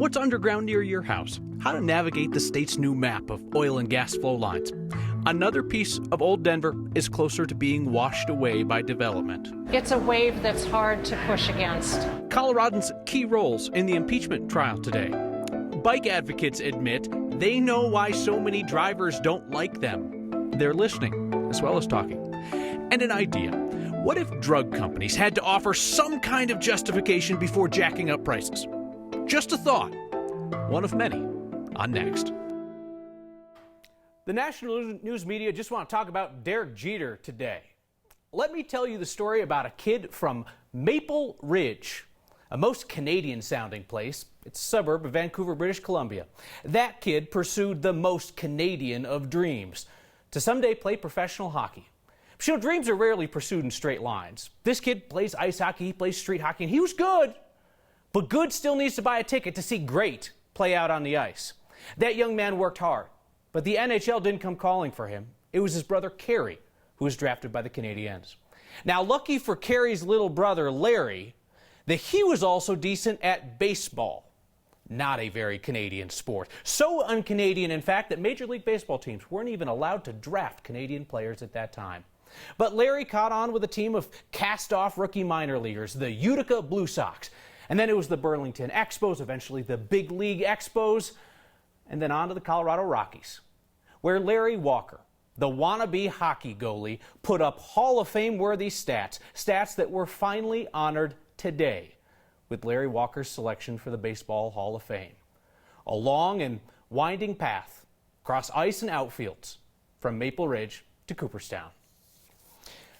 what's underground near your house, how to navigate the state's new map of oil and gas flow lines. Another piece of old Denver is closer to being washed away by development. It's a wave that's hard to push against. Coloradans' key roles in the impeachment trial today. Bike advocates admit they know why so many drivers don't like them. They're listening, as well as talking. And an idea. What if drug companies had to offer some kind of justification before jacking up prices? Just a thought. One of many. On Next. The national news media just want to talk about Derek Jeter today. Let me tell you the story about a kid from Maple Ridge, a most Canadian-sounding place. It's a suburb of Vancouver, British Columbia. That kid pursued the most Canadian of dreams, to someday play professional hockey. But, dreams are rarely pursued in straight lines. This kid plays ice hockey, he plays street hockey, and he was good. But good still needs to buy a ticket to see great play out on the ice. That young man worked hard, but the NHL didn't come calling for him. It was his brother, Kerry, who was drafted by the Canadiens. Now, lucky for Kerry's little brother, Larry, that he was also decent at baseball. Not a very Canadian sport. So un-Canadian, in fact, that Major League Baseball teams weren't even allowed to draft Canadian players at that time. But Larry caught on with a team of cast-off rookie minor leaguers, the Utica Blue Sox. And then it was the Burlington Expos, eventually the Big League Expos, and then on to the Colorado Rockies, where Larry Walker, the wannabe hockey goalie, put up Hall of Fame-worthy stats that were finally honored today with Larry Walker's selection for the Baseball Hall of Fame. A long and winding path across ice and outfields from Maple Ridge to Cooperstown.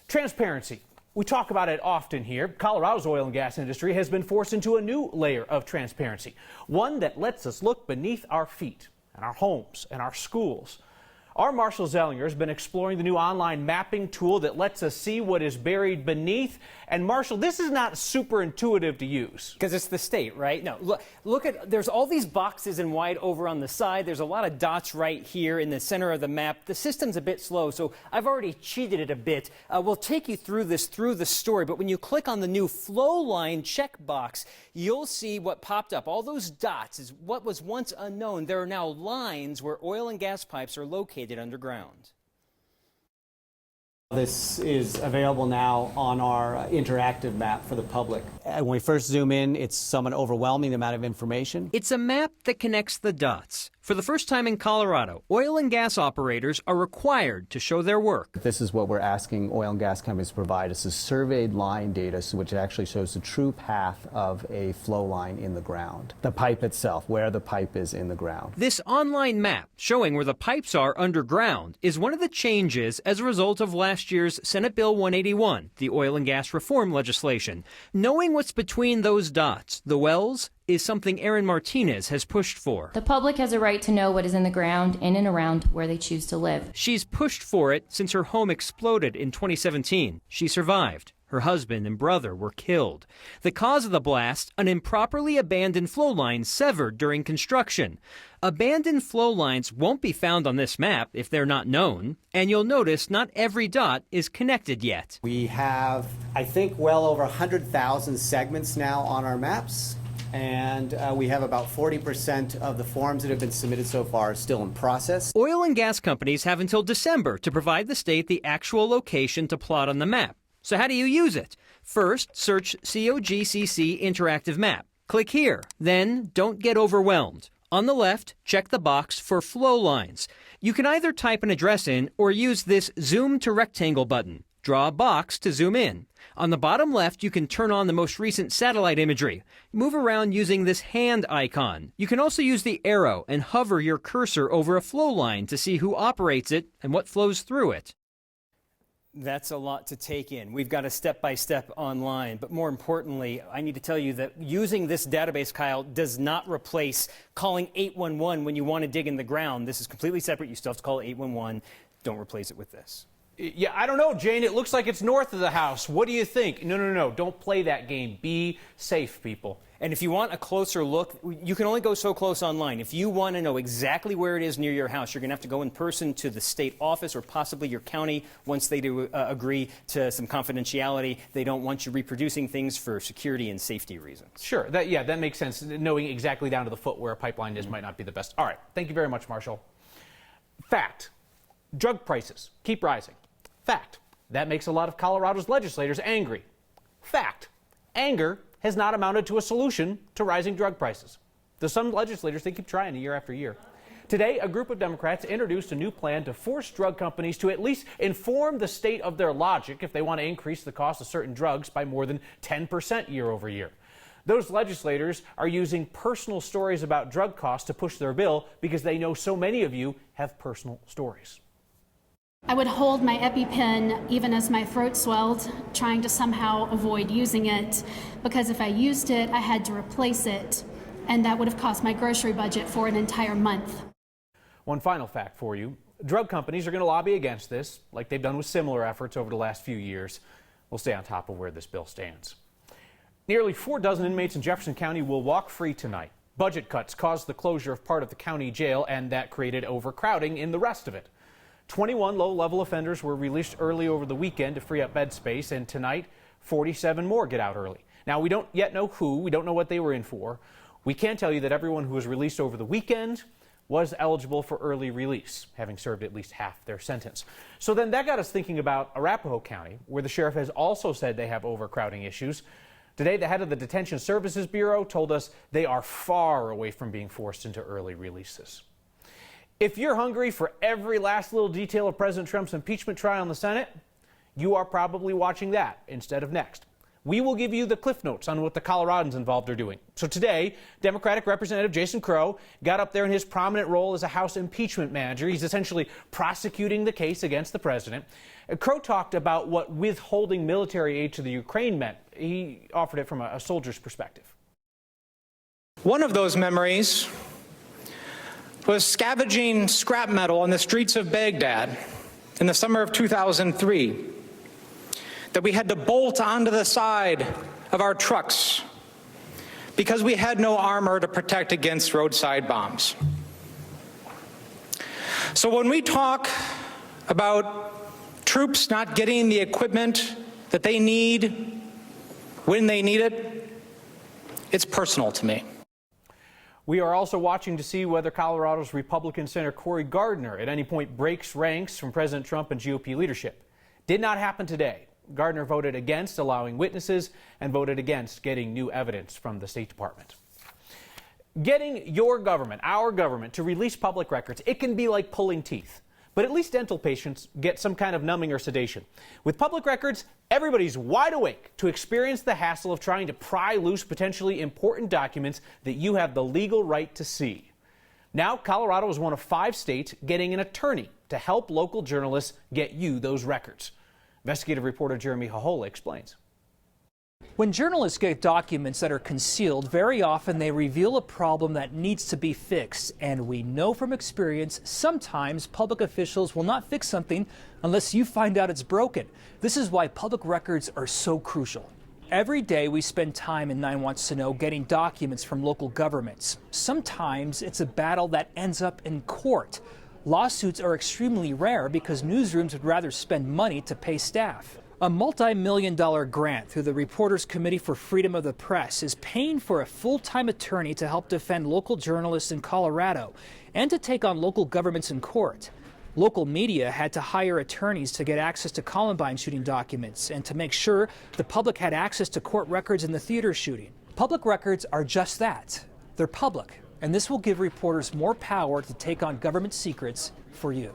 Transparency. We talk about it often here. Colorado's oil and gas industry has been forced into a new layer of transparency, one that lets us look beneath our feet and our homes and our schools. Our Marshall Zellinger has been exploring the new online mapping tool that lets us see what is buried beneath. And Marshall, this is not super intuitive to use. Because it's the state, right? No, look at, there's all these boxes in white over on the side. There's a lot of dots right here in the center of the map. The system's a bit slow, so I've already cheated it a bit. We'll take you through this through the story, but when you click on the new flow line checkbox, you'll see what popped up. All those dots is what was once unknown. There are now lines where oil and gas pipes are located underground. This is available now on our interactive map for the public. When we first zoom in, it's somewhat overwhelming, the amount of information. It's a map that connects the dots. For the first time in Colorado, oil and gas operators are required to show their work. This is what we're asking oil and gas companies to provide us, is surveyed line data, which actually shows the true path of a flow line in the ground. The pipe itself, where the pipe is in the ground. This online map showing where the pipes are underground is one of the changes as a result of last year's Senate Bill 181, the oil and gas reform legislation. Knowing what's between those dots, the wells, is something Erin Martinez has pushed for. The public has a right to know what is in the ground in and around where they choose to live. She's pushed for it since her home exploded in 2017. She survived. Her husband and brother were killed. The cause of the blast, an improperly abandoned flow line severed during construction. Abandoned flow lines won't be found on this map if they're not known. And you'll notice not every dot is connected yet. We have, I think, well over 100,000 segments now on our maps. And we have about 40% of the forms that have been submitted so far still in process. Oil and gas companies have until December to provide the state the actual location to plot on the map. So how do you use it? First, search COGCC Interactive Map. Click here. Then, don't get overwhelmed. On the left, check the box for flow lines. You can either type an address in or use this Zoom to Rectangle button. Draw a box to zoom in. On the bottom left, you can turn on the most recent satellite imagery. Move around using this hand icon. You can also use the arrow and hover your cursor over a flow line to see who operates it and what flows through it. That's a lot to take in. We've got a step-by-step online, but more importantly, I need to tell you that using this database, Kyle, does not replace calling 811 when you want to dig in the ground. This is completely separate. You still have to call 811. Don't replace it with this. Yeah, I don't know, Jane. It looks like it's north of the house. What do you think? No. Don't play that game. Be safe, people. And if you want a closer look, you can only go so close online. If you want to know exactly where it is near your house, you're going to have to go in person to the state office or possibly your county once they do agree to some confidentiality. They don't want you reproducing things for security and safety reasons. Sure. That makes sense. Knowing exactly down to the foot where a pipeline is might not be the best. All right. Thank you very much, Marshall. Fact. Drug prices keep rising. Fact. That makes a lot of Colorado's legislators angry. Fact. Anger has not amounted to a solution to rising drug prices. Though some legislators, they keep trying year after year. Today, a group of Democrats introduced a new plan to force drug companies to at least inform the state of their logic if they want to increase the cost of certain drugs by more than 10% year over year. Those legislators are using personal stories about drug costs to push their bill because they know so many of you have personal stories. I would hold my EpiPen even as my throat swelled, trying to somehow avoid using it, because if I used it, I had to replace it, and that would have cost my grocery budget for an entire month. One final fact for you. Drug companies are going to lobby against this, like they've done with similar efforts over the last few years. We'll stay on top of where this bill stands. Nearly 4 dozen inmates in Jefferson County will walk free tonight. Budget cuts caused the closure of part of the county jail, and that created overcrowding in the rest of it. 21 low-level offenders were released early over the weekend to free up bed space, and tonight 47 more get out early. Now, we don't yet know who. We don't know what they were in for. We can tell you that everyone who was released over the weekend was eligible for early release, having served at least half their sentence. So then that got us thinking about Arapahoe County, where the sheriff has also said they have overcrowding issues. Today, the head of the Detention Services Bureau told us they are far away from being forced into early releases. If you're hungry for every last little detail of President Trump's impeachment trial in the Senate, you are probably watching that instead of Next. We will give you the cliff notes on what the Coloradans involved are doing. So today, Democratic Representative Jason Crow got up there in his prominent role as a House impeachment manager. He's essentially prosecuting the case against the president. Crow talked about what withholding military aid to the Ukraine meant. He offered it from a soldier's perspective. One of those memories was scavenging scrap metal on the streets of Baghdad in the summer of 2003 that we had to bolt onto the side of our trucks because we had no armor to protect against roadside bombs. So when we talk about troops not getting the equipment that they need when they need it, it's personal to me. We are also watching to see whether Colorado's Republican Senator Cory Gardner at any point breaks ranks from President Trump and GOP leadership. Did not happen today. Gardner voted against allowing witnesses and voted against getting new evidence from the State Department. Getting your government, our government, to release public records, it can be like pulling teeth. But at least dental patients get some kind of numbing or sedation. With public records, everybody's wide awake to experience the hassle of trying to pry loose potentially important documents that you have the legal right to see. Now, Colorado is one of 5 states getting an attorney to help local journalists get you those records. Investigative reporter Jeremy Hahola explains. When journalists get documents that are concealed, very often they reveal a problem that needs to be fixed. And we know from experience, sometimes public officials will not fix something unless you find out it's broken. This is why public records are so crucial. Every day we spend time in 9 Wants to Know getting documents from local governments. Sometimes it's a battle that ends up in court. Lawsuits are extremely rare because newsrooms would rather spend money to pay staff. A multi-million-dollar grant through the Reporters Committee for Freedom of the Press is paying for a full-time attorney to help defend local journalists in Colorado and to take on local governments in court. Local media had to hire attorneys to get access to Columbine shooting documents and to make sure the public had access to court records in the theater shooting. Public records are just that. They're public, and this will give reporters more power to take on government secrets for you.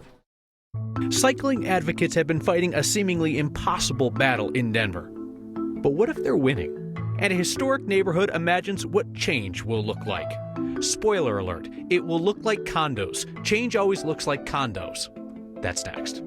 Cycling advocates have been fighting a seemingly impossible battle in Denver. But what if they're winning? And a historic neighborhood imagines what change will look like. Spoiler alert, it will look like condos. Change always looks like condos. That's next.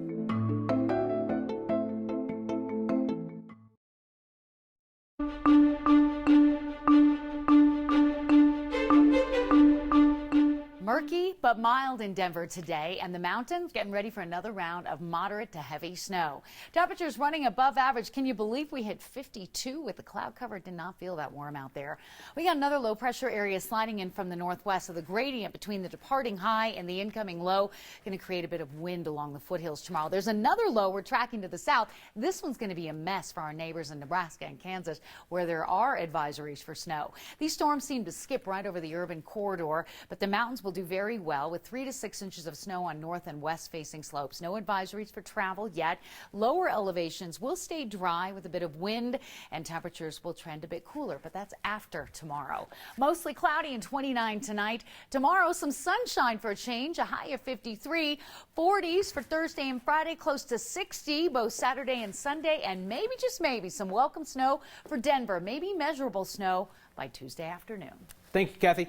Mark Rocky, but mild in Denver today, and the mountains getting ready for another round of moderate to heavy snow. Temperatures running above average. Can you believe we hit 52 with the cloud cover? Did not feel that warm out there. We got another low pressure area sliding in from the northwest, so the gradient between the departing high and the incoming low going to create a bit of wind along the foothills tomorrow. There's another low we're tracking to the south. This one's going to be a mess for our neighbors in Nebraska and Kansas, where there are advisories for snow. These storms seem to skip right over the urban corridor, but the mountains will do very well with 3 to 6 inches of snow on north and west facing slopes. No advisories for travel yet. Lower elevations will stay dry with a bit of wind, and temperatures will trend a bit cooler, but that's after tomorrow. Mostly cloudy and 29 tonight. Tomorrow, some sunshine for a change, a high of 53. 40s for Thursday and Friday, close to 60 both Saturday and Sunday, and maybe, just maybe, some welcome snow for Denver. Maybe measurable snow by Tuesday afternoon. Thank you, Kathy.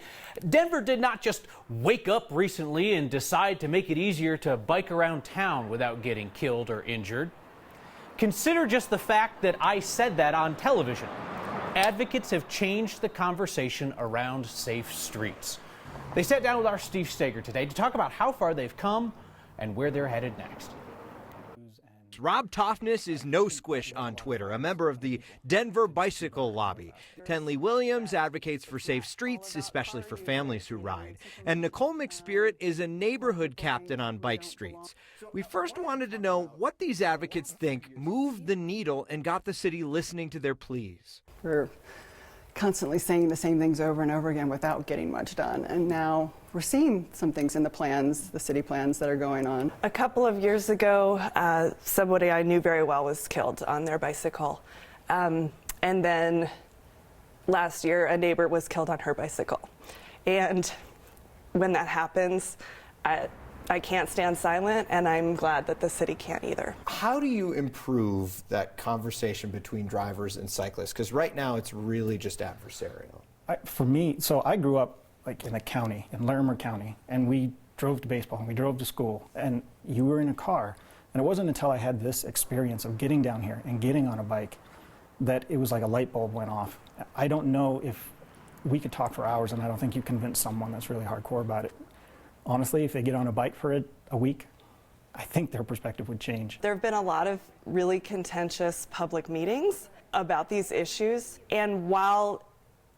Denver did not just wake up recently and decide to make it easier to bike around town without getting killed or injured. Consider just the fact that I said that on television. Advocates have changed the conversation around safe streets. They sat down with our Steve Steger today to talk about how far they've come and where they're headed next. Rob Toffness is no squish on Twitter, a member of the Denver Bicycle Lobby. Tenley Williams advocates for safe streets, especially for families who ride. And Nicole McSpirit is a neighborhood captain on bike streets. We first wanted to know what these advocates think moved the needle and got the city listening to their pleas. We're constantly saying the same things over and over again without getting much done. And now we're seeing some things in the plans, the city plans that are going on. A couple of years ago, somebody I knew very well was killed on their bicycle. And then last year, a neighbor was killed on her bicycle. And when that happens, I can't stand silent, and I'm glad that the city can't either. How do you improve that conversation between drivers and cyclists? Because right now it's really just adversarial. For me, so I grew up like in a county, in Larimer County, and we drove to baseball and we drove to school, and you were in a car. And it wasn't until I had this experience of getting down here and getting on a bike that it was like a light bulb went off. I don't know if we could talk for hours, and I don't think you convince someone that's really hardcore about it. Honestly, if they get on a bike for a week, I think their perspective would change. There have been a lot of really contentious public meetings about these issues, and while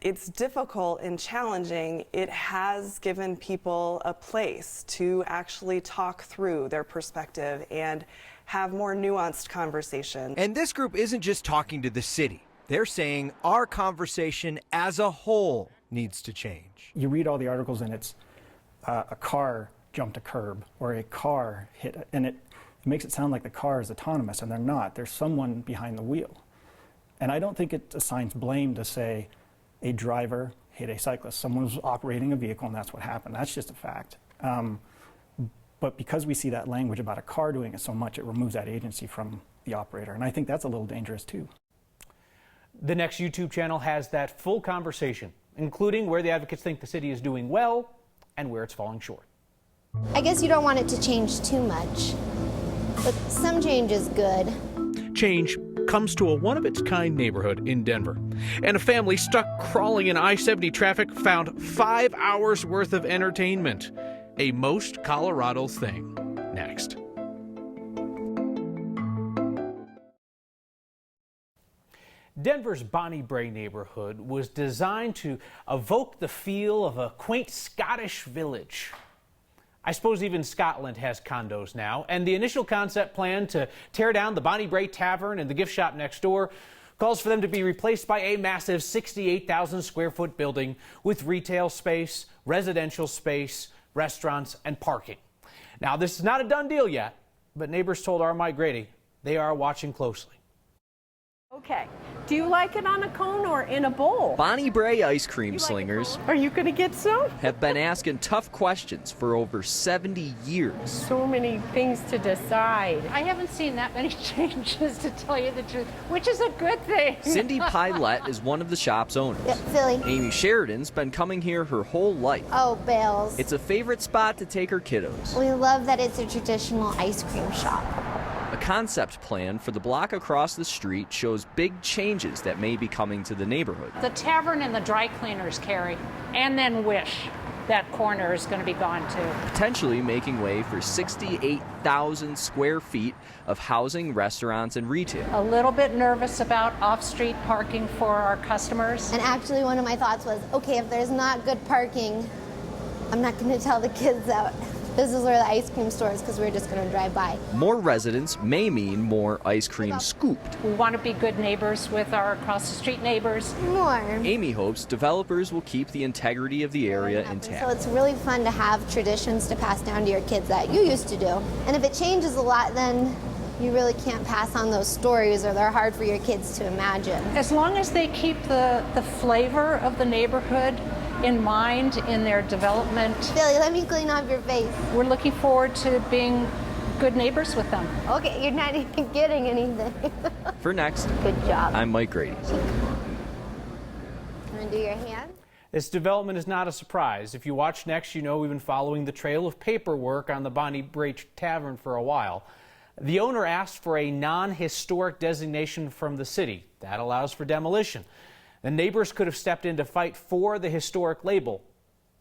it's difficult and challenging, it has given people a place to actually talk through their perspective and have more nuanced conversation. And this group isn't just talking to the city. They're saying our conversation as a whole needs to change. You read all the articles and it's a car jumped a curb or a car hit, and it makes it sound like the car is autonomous, and they're not. There's someone behind the wheel. And I don't think it assigns blame to say a driver hit a cyclist. Someone was operating a vehicle and that's what happened. That's just a fact. But because we see that language about a car doing it so much, it removes that agency from the operator. And I think that's a little dangerous too. The next YouTube channel has that full conversation, including where the advocates think the city is doing well and where it's falling short. I guess you don't want it to change too much, but some change is good. Change comes to a one-of-its-kind neighborhood in Denver. And a family stuck crawling in I-70 traffic found 5 hours worth of entertainment. A most Colorado thing. Next. Denver's Bonnie Brae neighborhood was designed to evoke the feel of a quaint Scottish village. I suppose even Scotland has condos now, and the initial concept plan to tear down the Bonnie Brae Tavern and the gift shop next door calls for them to be replaced by a massive 68,000 square foot building with retail space, residential space, restaurants, and parking. Now, this is not a done deal yet, but neighbors told our Mike Grady they are watching closely. Okay. Do you like it on a cone or in a bowl? Bonnie Brae ice cream slingers Are you going to get some? have been asking tough questions for over 70 years. So many things to decide. I haven't seen that many changes, to tell you the truth, which is a good thing. Cindy Pilette is one of the shop's owners. Yep, Philly. Amy Sheridan's been coming here her whole life. Oh, Bales. It's a favorite spot to take her kiddos. We love that it's a traditional ice cream shop. A concept plan for the block across the street shows big changes that may be coming to the neighborhood. The tavern and the dry cleaners carry, and then Wish. that corner is going to be gone too. Potentially making way for 68,000 square feet of housing, restaurants, and retail. A little bit nervous about off-street parking for our customers. And actually one of my thoughts was, okay, if there's not good parking, I'm not going to tell the kids that this is where the ice cream store is, because we're just going to drive by. More residents may mean more ice cream scooped. We want to be good neighbors with our across-the-street neighbors. More. Amy hopes developers will keep the integrity of the area intact. So it's really fun to have traditions to pass down to your kids that you used to do. And if it changes a lot, then you really can't pass on those stories, or they're hard for your kids to imagine. As long as they keep the flavor of the neighborhood in mind in their development. Billy, let me clean off your face. We're looking forward to being good neighbors with them. Okay, you're not even getting anything. For Next, good job. I'm Mike Grady. Want to do your hand? This development is not a surprise. If you watch Next, you know we've been following the trail of paperwork on the Bonnie Braich Tavern for a while. The owner asked for a non-historic designation from the city. That allows for demolition. The neighbors could have stepped in to fight for the historic label,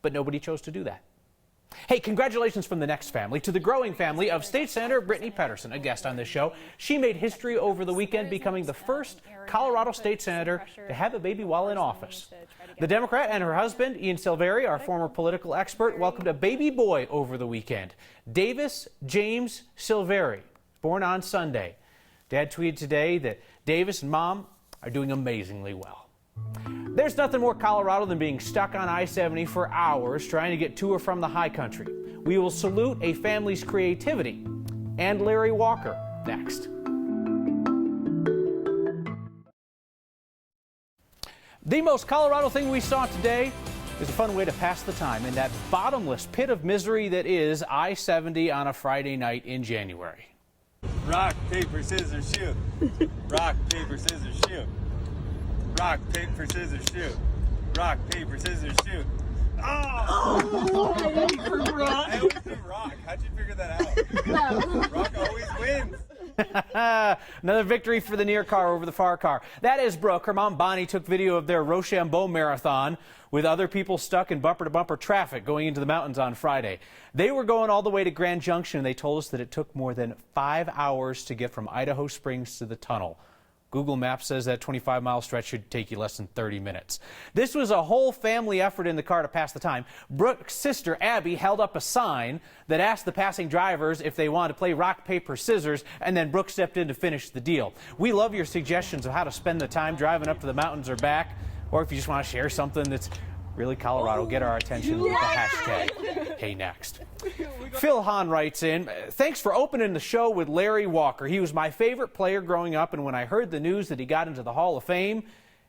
but nobody chose to do that. Hey, congratulations from the Next family to the growing family of State Senator Brittany Pedersen, a guest on this show. She made history over the weekend, becoming the first Colorado State Senator to have a baby while in office. The Democrat and her husband, Ian Silveri, our former political expert, welcomed a baby boy over the weekend. Davis James Silveri, born on Sunday. Dad tweeted today that Davis and Mom are doing amazingly well. There's nothing more Colorado than being stuck on I-70 for hours trying to get to or from the high country. We will salute a family's creativity and Larry Walker next. The most Colorado thing we saw today is a fun way to pass the time in that bottomless pit of misery that is I-70 on a Friday night in January. Rock, paper, scissors, shoot. Rock, paper, scissors, shoot. Rock, paper, scissors, shoot. Rock, paper, scissors, shoot. Oh! I always do rock. How'd you figure that out? Rock always wins. Another victory for the near car over the far car. That is Brooke. Her mom Bonnie took video of their Rochambeau marathon with other people stuck in bumper-to-bumper traffic going into the mountains on Friday. They were going all the way to Grand Junction, and they told us that it took more than 5 hours to get from Idaho Springs to the tunnel. Google Maps says that 25-mile stretch should take you less than 30 minutes. This was a whole family effort in the car to pass the time. Brooke's sister, Abby, held up a sign that asked the passing drivers if they wanted to play rock, paper, scissors, and then Brooke stepped in to finish the deal. We love your suggestions of how to spend the time driving up to the mountains or back, or if you just want to share something that's really Colorado, get our attention with the hashtag #HeyNext. Phil Hahn writes in, thanks for opening the show with Larry Walker. He was my favorite player growing up, and when I heard the news that he got into the Hall of Fame,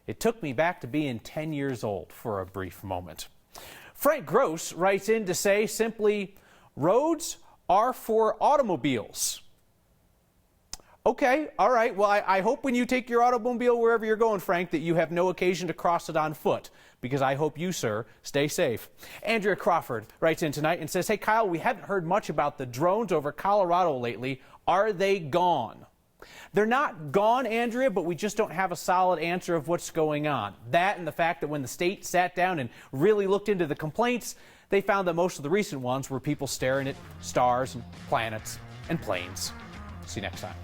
it took me back to being 10 years old for a brief moment. Frank Gross writes in to say simply, roads are for automobiles. Okay, all right. Well, I hope when you take your automobile wherever you're going, Frank, that you have no occasion to cross it on foot, because I hope you, sir, stay safe. Andrea Crawford writes in tonight and says, hey, Kyle, we haven't heard much about the drones over Colorado lately. Are they gone? They're not gone, Andrea, but we just don't have a solid answer of what's going on. That and the fact that when the state sat down and really looked into the complaints, they found that most of the recent ones were people staring at stars and planets and planes. See you next time.